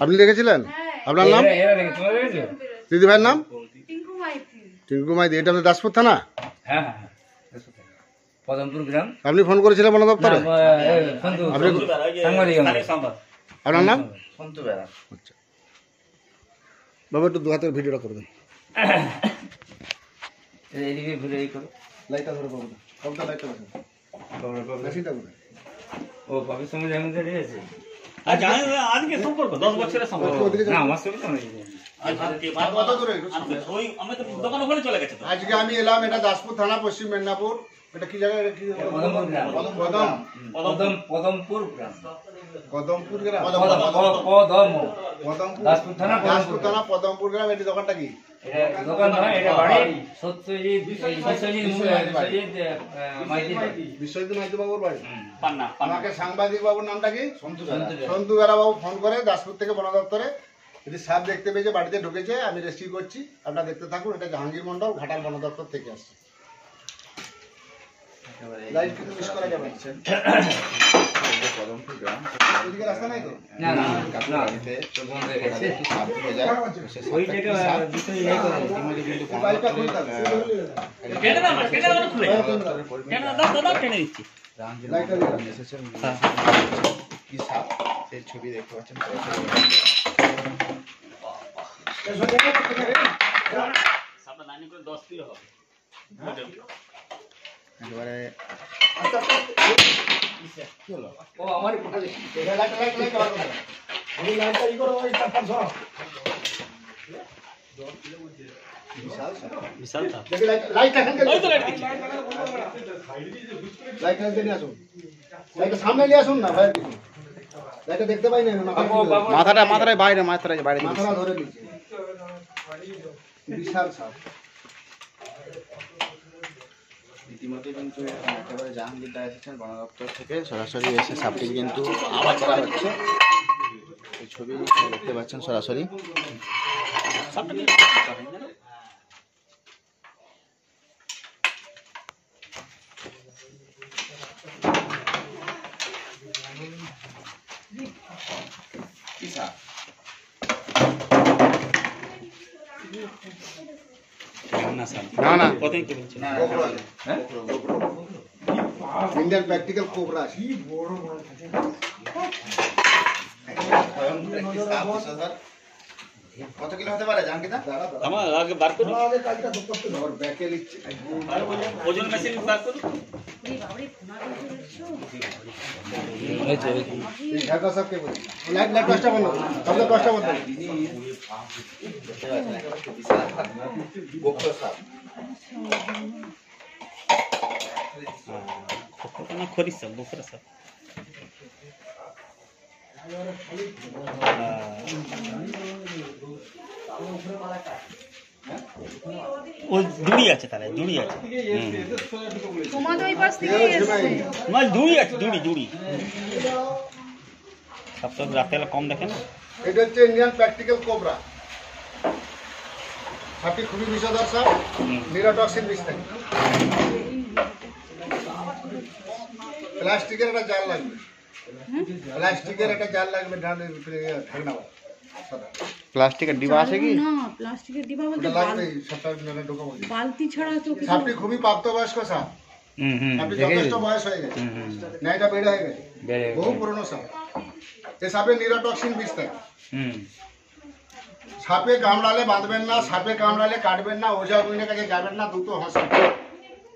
আপনি দেখেছিলেন? আপনার নাম? দিদি ভাইয়ের নাম টিঙ্কু মাইতি। এটা আপনার দাসপুর থানা? হ্যাঁ হ্যাঁ, পদমপুর গ্রাম। আপনি ফোন করেছিলেন বন দপ্তরে? আপনার নাম? আচ্ছা বাবা, একটু দু হাতের ভিডিওটা করে দেন। এইদিকে ঘুরে এই করো। লাইটটা ধরে পাবো না, কমটা লাইটটা ধরে মেশিনটা করে। ও বাবির সঙ্গে যেমন আছে। আচ্ছা আজকে সম্পর্ক 10 বছরের সম্পর্ক না, আমার সঙ্গে তো নেই। আজকে আমি এলাম, এটা দাসপুর থানা, পশ্চিম মেদিনীপুর। এটা কি জায়গা? এটা কি? পদমপুর গ্রাম। কদমপুর গ্রাম, দাসপুর থানা, দাসপুর থানা, পদমপুর গ্রাম। এটি দোকানটা কি? এটা দোকান নয়, এটা বাড়ি। সত্যজিৎ বিশ্বজিৎ মাইতি বাবুর বাড়ি। আমাকে সাংবাদিক বাবুর নামটা কি? সন্তু বেরা বাবু ফোন করে দাসপুর থেকে বন দপ্তরে যদি সাপ দেখতে পেয়েছে, বাড়িতে ঢুকেছে, আমি রেস্কিউ করছি। আপনারা দেখতে থাকুন। এটা জাহাঙ্গীর মন্ডল, ঘাটাল বন দপ্তর থেকে আসছে। লাইট কিন্তু মিস করা যাবে না। ওইদিকে রাস্তা নাই তো? না না না, ওই জায়গা বিষয় এই করে লাইটটা খুলতে হবে। কেটে দাও না, কেটে দাও না, খুলে কেটে দাও, টেনে দিচ্ছি। লাইটটা দিলাম। কি সাপ সেই ছবি দেখতে পাচ্ছেন। সাপটা লাইনে করে 10 কিলো হবে। এবারে ও আমার কোথা লাইট আমি লাইটটা ই করো, ওই চারপাশ সব বিশাল সাপ। দেখি লাইট এখান থেকে ওই তো লাইট দিচ্ছি। লাইট এখান থেকে আসুন। লাইটটা সামনে নিয়ে আসুন না ভাই। লাইটটা দেখতে পাই না, মাথাটা বাইরে মাথাটা বাইরে মাথাটা ধরে নিচ্ছে। বিশাল সাপ। রীতিমতো কিন্তু একেবারে জাহাঙ্গীর দা এসেছেন বন দপ্তর থেকে, সরাসরি এসে সাপটি কিন্তু আবার করা হচ্ছে। এই ছবি দেখতে পাচ্ছেন সরাসরি। কি সাপ? না না, কতই কি বলছেন? Indian practical cobra. কত কিলো হতে পারে জাহাঙ্গীর দা? আমার আগে বার করুন, ব্যাকে লিখছে। ওজন মেশিন বার করুন। ঢাকা সাপ কে বলি? লাইট দশটা বন্ধ, সব দশটা বন্ধ। গোখরো সাপ। না খরিস সাপ, বুফরা সাপ। ও দড়ি আছে, তাহলে দড়ি আছে। তোমাদের ওই পাশ থেকে এসেছে। না দড়ি আছে, দড়ি। সব তো রাতে কম দেখে না। এটা হচ্ছে ইন্ডিয়ান প্র্যাকটিক্যাল কোবরা। সাপটি খুবই বিষধর সাপ, নিউরোটক্সিন বিষ থাকে। প্লাস্টিকের একটা জাল লাগবে, ঢাকনা। প্লাস্টিকের ডিবা আছে কি? না, প্লাস্টিকের ডিবা বলতে বালতি ছাড়া তো কিছু। সাপটি খুবই প্রাপ্তবয়স্ক সাপ। সাপটি যথেষ্ট বয়স হয়ে গেছে, ন্যায়টা বেড়ে হয়ে গেছে, বহু পুরনো সাপ। এই সাপে নিউরোটক্সিন বিষ থাকে। সাপে কামড়ালে বাঁধবেন না, সাপে কামড়ালে কাটবেন না, ওঝা গুইনের কাছে যাবেন না, দ্রুত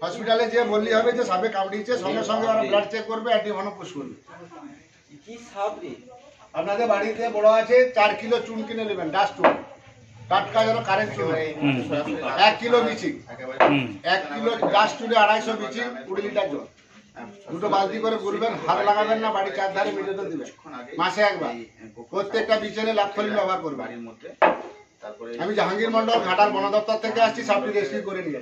হসপিটালে যে বললি হবে যে সাপে কামড়িয়েছে, সঙ্গে সঙ্গে ওরা ব্লাড চেক করবে, অ্যান্টিভেনম পুশ করবে। আপনাদের বাড়িতে বড় আছে 4 কিলো চুন কিনে নেবেন, ডাস্ট চুন, টাটকা যেন কারেন্ট চুন। 1 কিলো বিচি, 1 কিলো ডাস্ট চুনে 250 বিচি, 20 লিটার জল, দুটো বালতি করে গুলবেন, হাত লাগাবেন না, বাড়ির চারধারে মিডিয়েটর দিবেন, মাসে একবার। প্রত্যেকটা বিচেনে লাফথলিন ব্যবহার করবেন। আমি জাহাঙ্গীর মন্ডল, ঘাটাল বন দপ্তর থেকে আসছি। সাপটি রেস্কিউ করে নিয়ে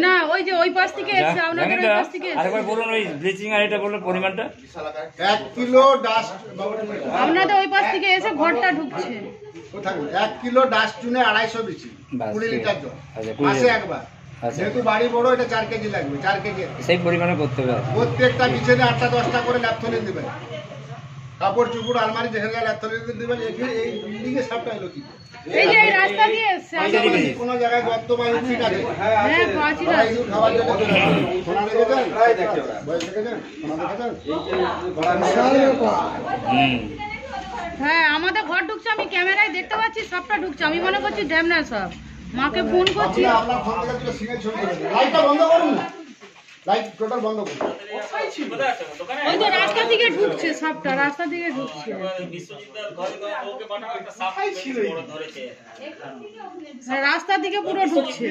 না, ওই যে ওই পাশ থেকে এসেছে, আপনাদের ওই পাশ থেকে এসেছে। আরেকবার বলুন ওই ব্লিচিং আর এটা বলুন পরিমাণটা। 1 কিলো ডাস্ট, আপনাদের ওই পাশ থেকে এসে ঘরটা ঢুকছে। 1 কিলো ডাস্ট চুনে 250 বিচি, 20 লিটার জল, মাসে একবার। যেহেতু বাড়ি বড়, এটা 4 কেজি লাগবে, 4 কেজি সেই পরিমাণে করতে হবে। প্রত্যেকটা বিছানে 8টা 10টা করে ল্যাপথলিন দিবেন। কাপড় চুপড় আলমারি যেখানে রাত্রে দিবেন এই বিল্ডিং এ সাপটা এলো কি এই যে এই রাস্তা দিয়ে এসছে কোনো জায়গায় গর্ত বা ঠিক আছে হ্যাঁ পাঁচিল ওরা আছে। ইঁদুর খাওয়ার জন্য চলে আসে। সোনা দেখেছেন বয়স দেখেছেন সোনা দেখেছেন হ্যাঁ আমাদের ঘর ঢুকছে, আমি ক্যামেরায় দেখতে পাচ্ছি সাপটা ঢুকছে, আমি মনে করছি ড্যামনা সাপ। মাকে ফোন করছি, আপনার ফোন থেকে দুটো সিঙ্গেল ছবি তুলে দিন। লাইটটা বন্ধ করুন না, লাইট টোটাল বন্ধ করুন। কোথায় আছে দোকানে? ওই তো রাস্তা থেকে ঢুকছে সাপটা, রাস্তা থেকে ঢুকছে। বিশ্বজিৎদার ঘরে ওকে পাঠাও, একটা সাপ বড় ধরেছে। হ্যাঁ, রাস্তা থেকে পুরো ঢুকছে।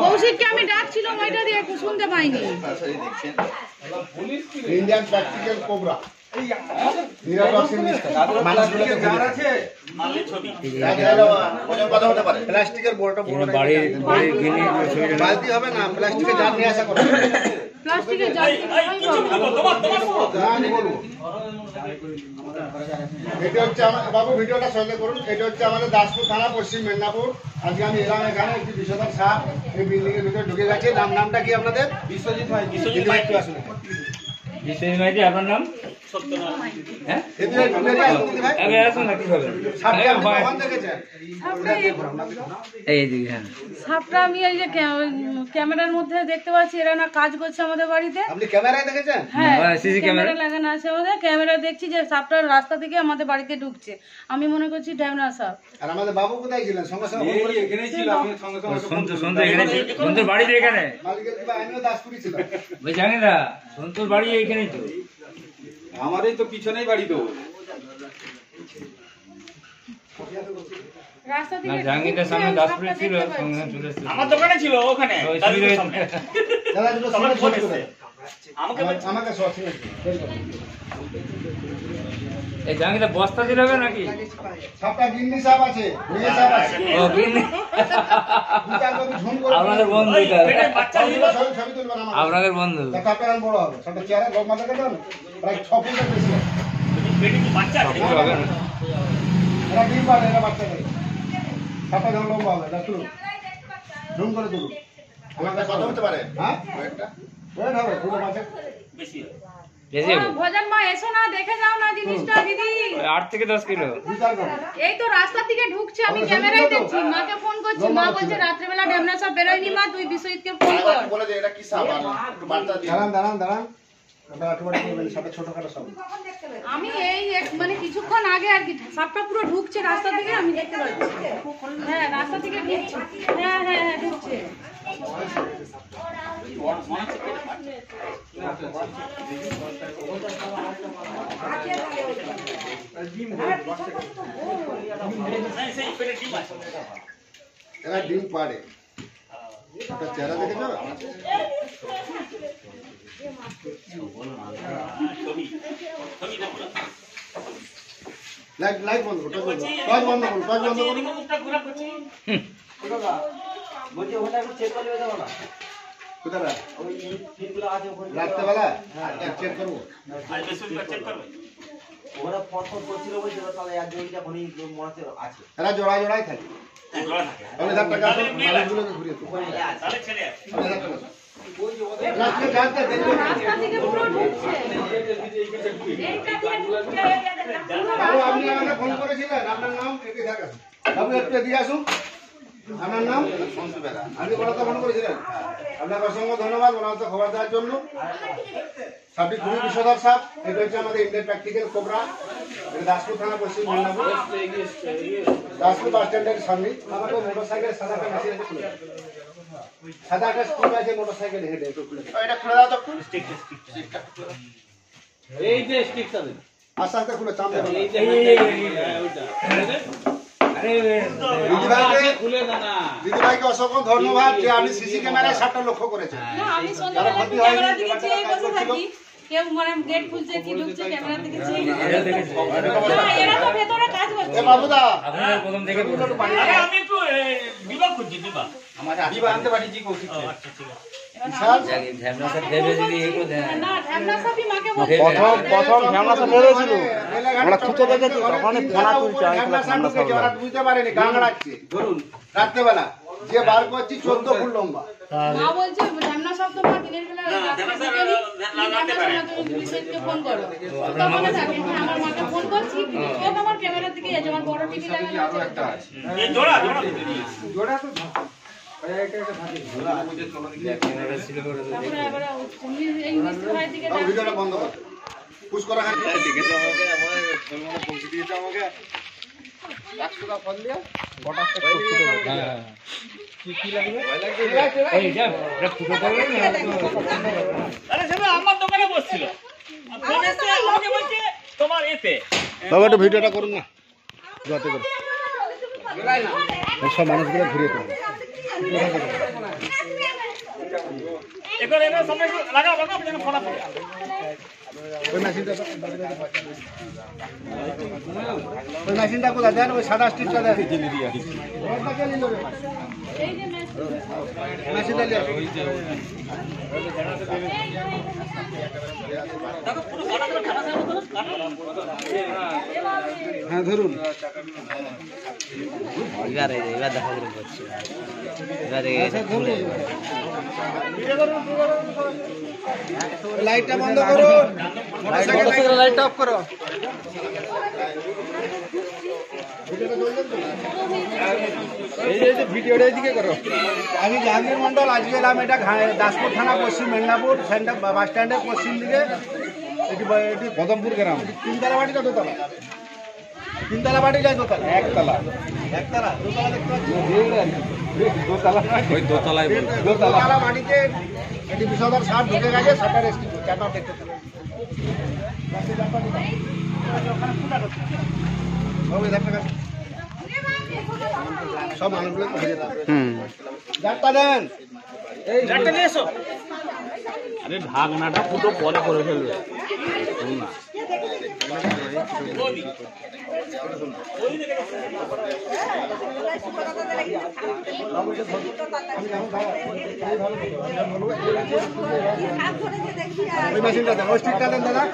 কৌশিককে আমি ডাকছিলাম ওইটা দিয়ে একটু শুনতে পাইনি। সরাসরি দেখছেন ইন্ডিয়ান প্র্যাকটিক্যাল কোবরা নিরাপদ মানুষগুলোকে ঘুরে মালের ছবি। কথা হতে পারে প্লাস্টিকের বড়টা বড় বাড়ির গিনি ছবিটা বালতি হবে না, প্লাস্টিকের জার নিয়ে আসা করে প্লাস্টিকের জাল না, আমি বলবো। এটা হচ্ছে বাবু ভিডিওটা সহ্য করুন। এটা হচ্ছে আমাদের দাসপুর থানা, পশ্চিম মেদিনীপুর। আজকে আমি এলাম এখানে একটি বিষধর সাপ এই বিল্ডিং এর ভিতরে ঢুকে গেছে। নামটা কি আপনাদের? বিশ্বজিৎ ভাই। বিশ্বজিৎ ভাই একটু আসুন। বিশ্বজিৎ ভাইজি আপনার নাম? সত্যনারায়ণ। হ্যাঁ এদিকে একটু বেরিয়ে আসুন দিদি ভাই। আগে আসুন না কি হবে সাপটা আপনি কখন দেখেছেন? এইদিকে হ্যাঁ সাপটা আমি এই যে ক্যামেরার মধ্যে দেখতে পাচ্ছি, এরা না কাজ করছে আমাদের বাড়িতে। আপনি ক্যামেরায় দেখেছেন? হ্যাঁ CC ক্যামেরা লাগানো আছে আমাদের, ক্যামেরা দেখছি যে সাপটা রাস্তা থেকে আমাদের বাড়িতে ঢুকছে, আমি মনে করছি ড্যামনা সাপ। আর আমাদের বাবু কোথায় ছিলেন? সঙ্গে সঙ্গে ফোন করে সন্তোষ এখানে সন্তোষ বাড়িতে এখানে মালিকের কি ভাই, আমিও দাসপুরি ছিলাম। ওই জানি না সন্তোষ বাড়ি এইখানেই তো আমারই তো পিছনেই বাড়ি তো। রাস্তা না থেকে জাহাঙ্গীরের সামনে দাসপুরে ছিল সঙ্গে চলে এসেছে আমার দোকানে ছিল ওখানে ওই দাদুর ছবি সামনে। দাদা দুটো তখন সিঙ্গেল ফোন ছবি তুলে এসছে। দেন। আমাকে বলছে, আমাকে সব সিঙ্গেল ছবি। এই জাহাঙ্গীরের বস্তা দিলে হবে নাকি সাপটা গিন্নি সাপ আছে, মেয়ে সাপ আছে। ও গিন্নি দুটা করে ঝুম করে আপনাদের বন্ধু এটা পেটের বাচ্চা ছিল। ছবি তুলবেন আমার। আপনাদের বন্ধু সাপটা কেমন বড় হবে? সাপটা চেহারা গম মাথা কেমন? প্রায় 6 ফুটের বেশি হবে। পেটে কি বাচ্চা আছে? কিছু হবে না এরা ডিম পারে, এরা বাচ্চা নেই। সাপটা যেমন লম্বা হবে, এটা তুলুন। ঝুম করে তুলুন। আমাকে কত হতে পারে? হ্যাঁ? ওয়েট হবে, পুরো মাছে। বেশি হবে। বেশি হবে ভোজন মা এসো না, দেখে যাও না জিনিসটা দিদি। 8 থেকে 10 কিলো বিচার করুন। এই তো রাস্তা থেকে ঢুকছে, আমি ক্যামেরায় দেখছি, মাকে ফোন করছি, মা বলছে রাত্রেবেলা ড্যামনা সাপ বেরোয়নি মা, তুই বিশ্বজিৎকে ফোন কর। দাঁড়ান। ওটা একটুখানি বলবেন, সাপটা ছোটখাটো সাপ। আমি এই মানে কিছুক্ষণ আগে আর কি সাপটা পুরো ঢুকছে রাস্তা থেকে, আমি দেখতে পাচ্ছি। হ্যাঁ রাস্তা থেকে ঢুকছে, হ্যাঁ ঢুকছে। না, সেই পেটে ডিম আছে। এরা ডিম পাড়ে। ওটা চেহারা দেখেছো? ছবি দেখো না। লাইট বন্ধ করুন, টর্চ বন্ধ করুন, টর্চ বন্ধ করুন। এদিকে মুখটা ঘোরা করছি। কোথায়? রাত্রেবেলা চেক করবো। আর বিশ্বজিৎ চেক করবে। এরা জোড়ায় থাকে। হ্যাঁ, জোড়া থাকে। আপনি 1000 টাকা তাহলে মেল আছে। মানুষগুলোকে ঘুরিয়ে দিন। তাহলে ছেলে আছে। আপনি 1000 টাকা। রাত্রে যাতে দেখবেন। রাস্তা থেকে পুরো ঢুকছে। বাবু, আপনি আমাকে ফোন করেছিলেন, আপনার নাম একটু দেখান। বাবু একটু এদিকে আসুন। আপনার নাম? আপনি বড়াতে ফোন করেছিলেন? আপনাকে অসংখ্য ধন্যবাদ বড়াতে খবর দেওয়ার জন্য। সাপটি খুবই বিষধর সাপ। এটা হচ্ছে আমাদের ইন্ডিয়ান প্র্যাকটিক্যাল কোবরা। এটা দাসপুর থানা, পশ্চিম মেদিনীপুর। দাসপুর বাস স্ট্যান্ডের সামনে। আমাকে মোটরসাইকেল সাদা একটা মেশিন আছে খুলে দাও। সাদা একটা স্টিক আছে মোটরসাইকেল হেঁটে একটু খুলে দাও। এটা খুলে দাও তো একটু। স্টিকটা খুলে দাও। এই যে স্টিকটা দেন। আস্তে আস্তে খুলে চাপ দেবেন। এই যে ওইটা আরে দিদিভাইকে খুলে দাও না। দিদিভাইকে অসংখ্য ধন্যবাদ যে আপনি সিসি ক্যামেরায় সাপটা লক্ষ্য করেছেন। না আমি সন্ধ্যাবেলা একটু ক্যামেরা দেখেছি, এই বসে থাকি। কেউ মানে গেট খুলছে কি ঢুকছে ক্যামেরা দেখেছি। না এরা তো ভেতরে কাজ করছে। এ বাবুদা, আপনারা প্রথম থেকে আরে আমি একটু বিবাহ করছি, বিবাহ। দিবা আনতে পারিছি কৌশিক। আচ্ছা, ঠিক আছে। বিশাল। ঝ্যামনা স্যার দেবে যদি এই করে দেন না ঢ্যামনা সাপই মাকে বলছে। প্রথম ঝামলা সাপ বেরোছিল আমরা খুঁজে দেখেছি তখনই তখনই ফোনা তুলছে ঝামলা সাপ ঢুকেছে, ওরা বুঝতে পারেনি, গান গাড়াচ্ছে। ধরুন রাত্রেবেলা যে বার করছি 14 ফুট লম্বা। মা বলছে ঢ্যামনা সাপ তো মা দিনের বেলা ফোন করো তখন থাকে হ্যাঁ আমার মাকে ফোন করছি ও তো আমার ক্যামেরার দিকে যাচ্ছে আমার বড় টিভি লাগানো আছে এই জোড়া জোড়া তারপরে আবার ইংলিশ ভাই দিকে তাও ভিডিওটা বন্ধ কর। পুশ করা খান। আরে সেটা আমার দোকানে বসছিল ফোন এসে আমাকে বলছে তোমার এতে বাবা একটু ভিডিওটা করুন না। যাতে করে সব মানুষগুলো ঘুরিয়ে করুন। এবার এবার সব একটু লাগাও লাগাও যেন ফোন আসে ওই মেশিনটা কোথায় দেন? ওই সাদা স্টিকটা দেন। এই যে মেশিনটা নিয়ে আসুন। দেখো পুরো কাটা করে কাটা যাবে তো কাটা হ্যাঁ ধরুন। লাইটটা বন্ধ করুন। লাইটটা অফ করো। ভিডিওটা এদিকে করো। আমি জাহাঙ্গীর মন্ডল আজকে এলাম এটা দাসপুর থানা পশ্চিম মেদিনীপুর সেন্টার বাস স্ট্যান্ডের পশ্চিম দিকে এটি কদমপুর গ্রাম। তিনতলা বাড়ি না দোতলা? তিনতলা বাড়ি যায় দোতলা? একতলা। একতলা দোতলা দেখতে পাচ্ছি। দোতলা বাড়িতে এটি বিষধর সাপ ঢুকে গেছে, সাপটা রেস্কিউ করছে। আপনার দেখতে পাবেন সব মানুষগুলো ধরে যেতে হবে। যারটা দেন একটা নিয়ে এসো আরে ঢাকনাটা ফুটো পরে করে ফেলবে না ওই মেশিনটা দেন, ওই স্টিকটা দেন দাদা।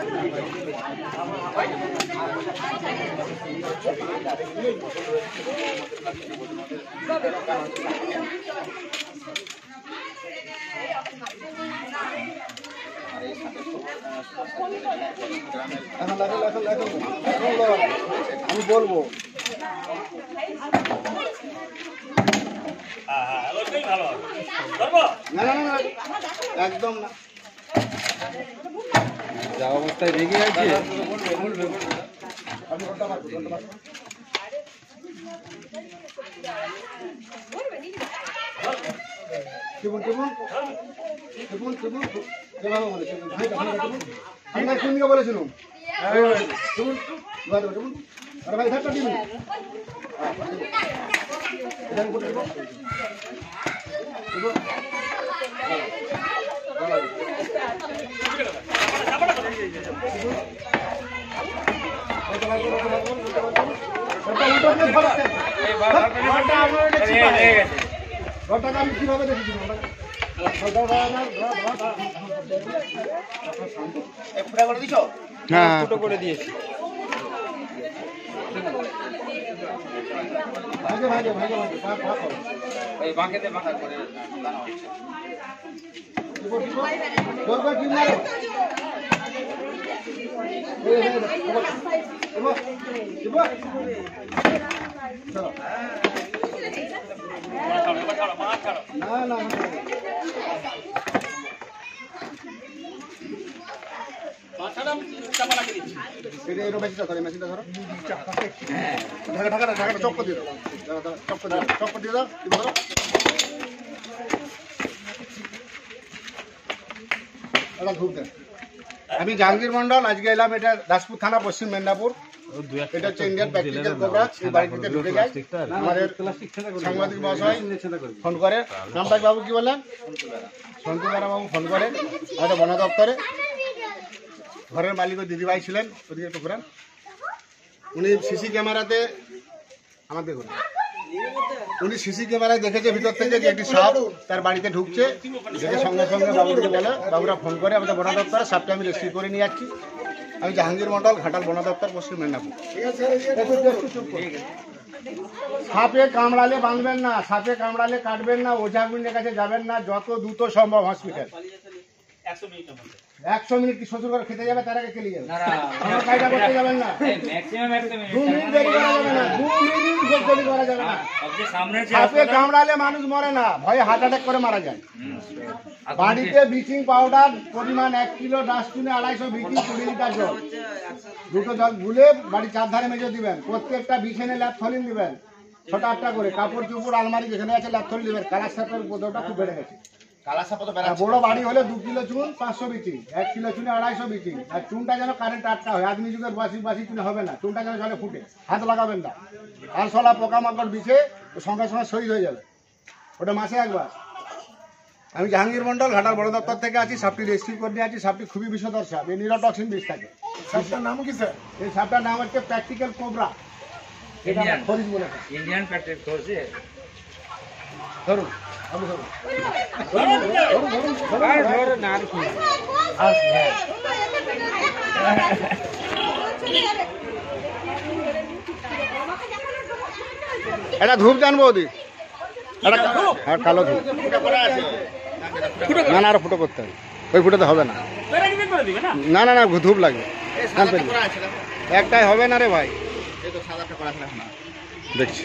আমি বলবো ভালো করবো না না না একদম না। যা অবস্থায় রেগে আছে আমরা কোন দিকে বলেছিলাম? আরে ভাই ধারটা দিন। আমি কিভাবে দেখেছি ছোট করে দিয়েছি ভাগে ভাগে ভাগে ভাগে এই বাঁকেতে বাঁকা করে কি মারো না না মেশিনটা ধরো, মেশিনটা ধরো। ঢাকাটা ঢাকাটা চক্কর দিয়ে দাও, চক্কর দিয়ে দাও। ধরো এটা ধূপ দেন। আমি জাহাঙ্গীর মন্ডল আজকে এলাম এটা দাসপুর থানা পশ্চিম মেদিনীপুর। এটা হচ্ছে ইন্ডিয়ান প্র্যাকটিক্যাল কোবরা। এই বাড়িতে ঢুকে যায় আমাদের সাংবাদিক মহাশয় ফোন করে। নামটা বাবু কি বললেন? সন্তু বেরা বাবু ফোন করে আমাদের বন দপ্তরে। ঘরের মালিক ও দিদিভাই ছিলেন, ওদিকে একটু ঘুরান। উনি সিসি ক্যামেরাতে আমার দেখুন, উনি সিসি ক্যামেরায় দেখেছে ভিতর থেকে যে একটি সাপ তার বাড়িতে ঢুকছে। দেখে সঙ্গে সঙ্গে বাবুকে বলে, বাবুরা ফোন করে আমাদের বন দপ্তরে। সাপটা আমি রেস্কিউ করে নিয়ে যাচ্ছি। আমি জাহাঙ্গীর মন্ডল, ঘাটাল বন দপ্তর, পশ্চিম মেদিনীপুর। সাপে কামড়ালে বাঁধবেন না, সাপে কামড়ালে কাটবেন না, ওঝাগুনের কাছে যাবেন না, যত দ্রুত সম্ভব হসপিটাল। 100 মিনিট কি শ্বশুর ঘরে খেতে যাবে, তার আগে খেলে যাবে। আমার কাজটা করতে যাবেন না, ম্যাক্সিমাম 2 মিনিট দেরি করা যাবে না, 2 মিনিট দেরি করা যাবে না। সবচেয়ে সামনে সাপে কামড়ালে মানুষ মরে না, ভয়ে হার্ট অ্যাটাক করে মারা যায়। বাড়িতে ব্লিচিং পাউডার পরিমাণ 1 কিলো, ডাস্টবিনে 250 ব্লিচিং, 20 লিটার জল, দুটো জল গুলে বাড়ি চারধারে মেজে দিবেন। প্রত্যেকটা বিছানে ল্যাপথলিন দিবেন, 6-8টা করে। কাপড় চুপড় আলমারি যেখানে আছে ল্যাপথলিন দিবেন। কালার সাপের উপদ্রবটা খুব বেড়ে গেছে। কালা সাপ তো আর বেড়াচ্ছে। বড় বাড়ি হলে 2 কিলো চুন, 500 বিচিং, 1 কিলো চুনে 250 বিচিং। আর চুনটা যেন কারেন্ট আটকা হয়, আধুনিক যুগের বাসি চুনে হবে না, চুনটা যেন জলে ফুটে, হাত লাগাবেন না। আরশোলা পোকামাকড় বিছে সঙ্গে সঙ্গে শহীদ হয়ে যাবে, ওটা মাসে একবার। আমি জাহাঙ্গীর মন্ডল, ঘাটার বড় দপ্তর থেকে আছি। সাপটি রেস্কিউ করে নিয়ে আছি। সাপটি খুবই বিষধর সাপ, এই নিউরোটক্সিন বিষ থাকে। সাপটার নাম কি স্যার? এই সাপটার নাম হচ্ছে প্র্যাকটিক্যাল কোবরা, এটা আমরা খরিজ বলে থাকি। ইন্ডিয়ান প্যাটের করছে। ধরুন, আপনি ধরুন। এটা ধূপ জানবো ওদি, এটা হ্যাঁ কালো ধূপ। না না, আরো ফুটো করতে হবে, ওই ফুটোতে হবে না। না না না, ধূপ লাগবে। একটাই হবে না রে ভাই, দেখছি।